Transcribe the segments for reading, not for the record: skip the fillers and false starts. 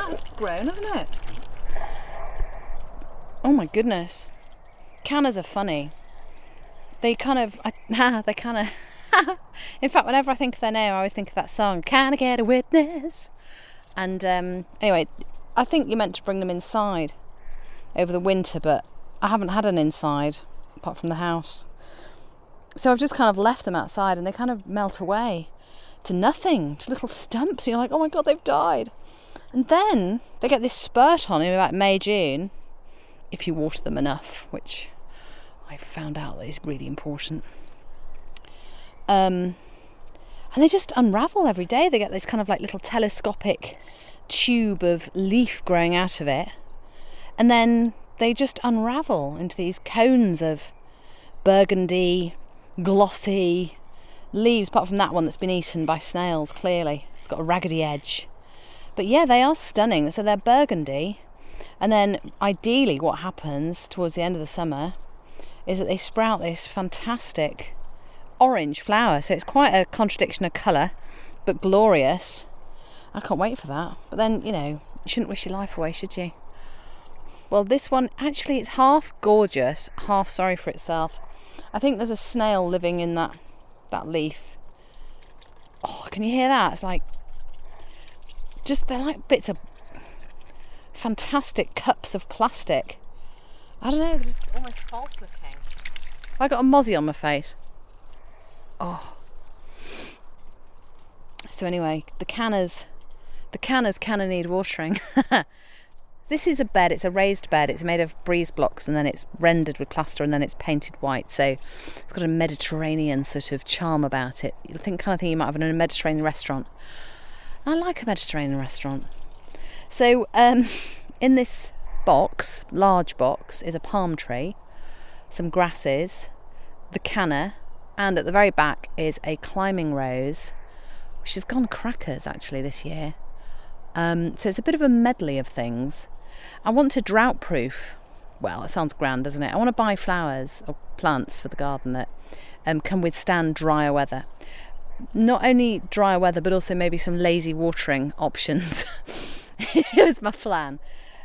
That's grown, hasn't it? Oh my goodness. Cannas are funny. They kind of... In fact, whenever I think of their name, I always think of that song, Can I Get a Witness? And anyway, I think you're meant to bring them inside over the winter, but I haven't had an inside, apart from the house. So I've just kind of left them outside, and they kind of melt away to nothing, to little stumps. And you're like, oh my God, they've died. And then they get this spurt on in about May, June, if you water them enough, which I found out that is really important. And they just unravel every day. They get this kind of like little telescopic tube of leaf growing out of it, and then they just unravel into these cones of burgundy, glossy leaves, apart from that one that's been eaten by snails, clearly. It's got a raggedy edge. But yeah, they are stunning. So they're burgundy, and then ideally what happens towards the end of the summer is that they sprout this fantastic orange flower. So it's quite a contradiction of colour, but glorious. I can't wait for that. But then, you know, you shouldn't wish your life away, should you? Well, this one, actually, it's half gorgeous, half sorry for itself. I think there's a snail living in that leaf. Oh, can you hear that? It's like, they're like bits of fantastic cups of plastic. I don't know, they're just almost false looking. I got a mozzie on my face. Oh. So anyway, the cannas kind of need watering. This is a bed, it's a raised bed, it's made of breeze blocks, and then it's rendered with plaster, and then it's painted white, so it's got a Mediterranean sort of charm about it. You think kind of thing you might have in a Mediterranean restaurant. I like a Mediterranean restaurant. So in this box, large box, is a palm tree, some grasses, the canna, and at the very back is a climbing rose, which has gone crackers actually this year. So it's a bit of a medley of things. I want to drought proof. Well, it sounds grand, doesn't it? I want to buy flowers or plants for the garden that can withstand drier weather. Not only drier weather, but also maybe some lazy watering options. It was my plan.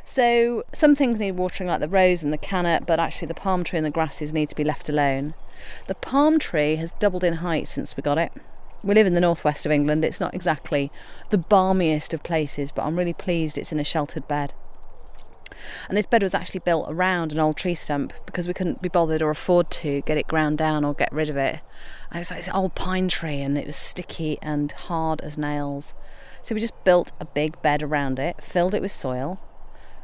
So some things need watering, like the rose and the canna, but actually the palm tree and the grasses need to be left alone. The palm tree has doubled in height since we got it. We live in the northwest of England. It's not exactly the balmiest of places, but I'm really pleased it's in a sheltered bed. And this bed was actually built around an old tree stump because we couldn't be bothered or afford to get it ground down or get rid of it. And it's like this old pine tree, and it was sticky and hard as nails. So we just built a big bed around it, filled it with soil,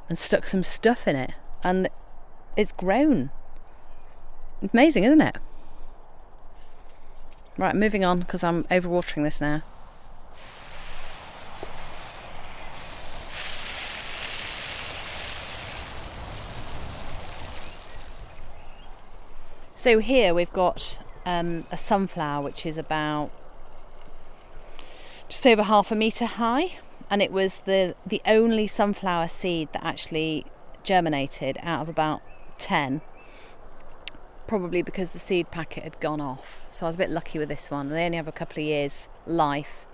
and stuck some stuff in it. And it's grown. Amazing, isn't it? Right, moving on, because I'm overwatering this now. So here we've got a sunflower, which is about just over 1/2 metre high, and it was the only sunflower seed that actually germinated out of about 10. Probably because the seed packet had gone off. So I was a bit lucky with this one. They only have a couple of years life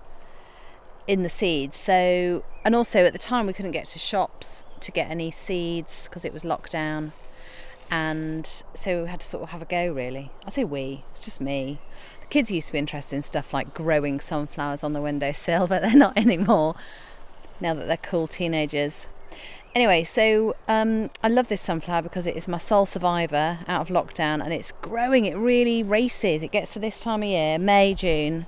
in the seeds. So, and also at the time we couldn't get to shops to get any seeds because it was locked down. And so we had to sort of have a go, really. I say we, it's just me. The kids used to be interested in stuff like growing sunflowers on the windowsill, but they're not anymore now that they're cool teenagers. Anyway, so I love this sunflower because it is my sole survivor out of lockdown, and it's growing. It really races. It gets to this time of year, May, June,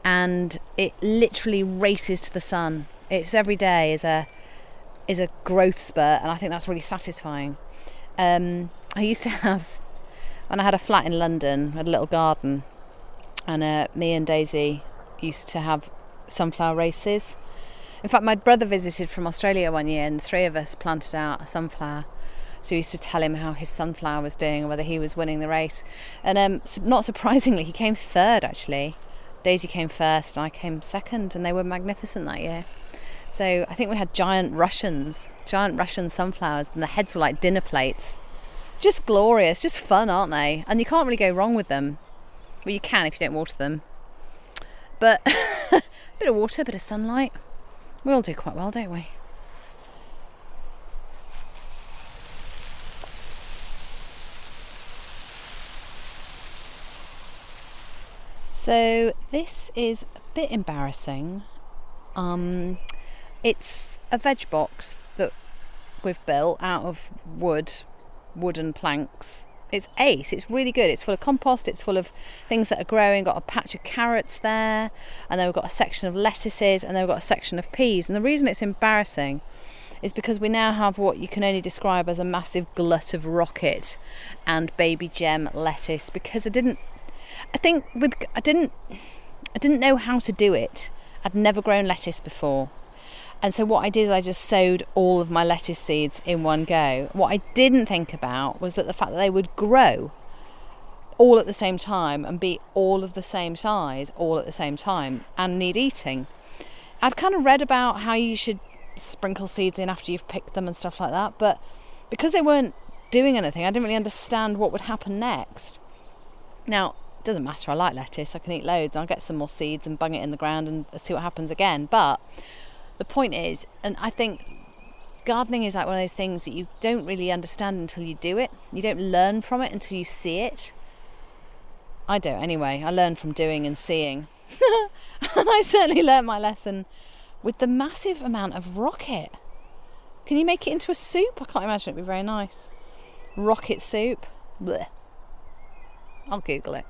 and it literally races to the sun. It's every day is a growth spurt, and I think that's really satisfying. I used to have, when I had a flat in London, I had a little garden, and me and Daisy used to have sunflower races. In fact, my brother visited from Australia one year, and the three of us planted out a sunflower. So we used to tell him how his sunflower was doing, and whether he was winning the race. And not surprisingly, he came third, actually. Daisy came first, and I came second, and they were magnificent that year. So I think we had giant Russian sunflowers, and the heads were like dinner plates. Just glorious, just fun, aren't they? And you can't really go wrong with them. Well, you can if you don't water them. But a bit of water, a bit of sunlight. We all do quite well, don't we? So this is a bit embarrassing. It's a veg box that we've built out of wooden planks. It's ace, it's really good. It's full of compost, it's full of things that are growing. Got a patch of carrots there, and then we've got a section of lettuces, and then we've got a section of peas. And the reason it's embarrassing is because we now have what you can only describe as a massive glut of rocket and baby gem lettuce, because I didn't know how to do it. I'd never grown lettuce before. And so what I did is I just sowed all of my lettuce seeds in one go. What I didn't think about was that the fact that they would grow all at the same time and be all of the same size all at the same time and need eating. I've kind of read about how you should sprinkle seeds in after you've picked them and stuff like that, but because they weren't doing anything, I didn't really understand what would happen next. Now, it doesn't matter, I like lettuce, I can eat loads. I'll get some more seeds and bung it in the ground and see what happens again. But the point is, and I think gardening is like one of those things that you don't really understand until you do it. You don't learn from it until you see it. I don't anyway. I learn from doing and seeing. And I certainly learnt my lesson with the massive amount of rocket. Can you make it into a soup? I can't imagine it'd be very nice. Rocket soup? Blech. I'll Google it.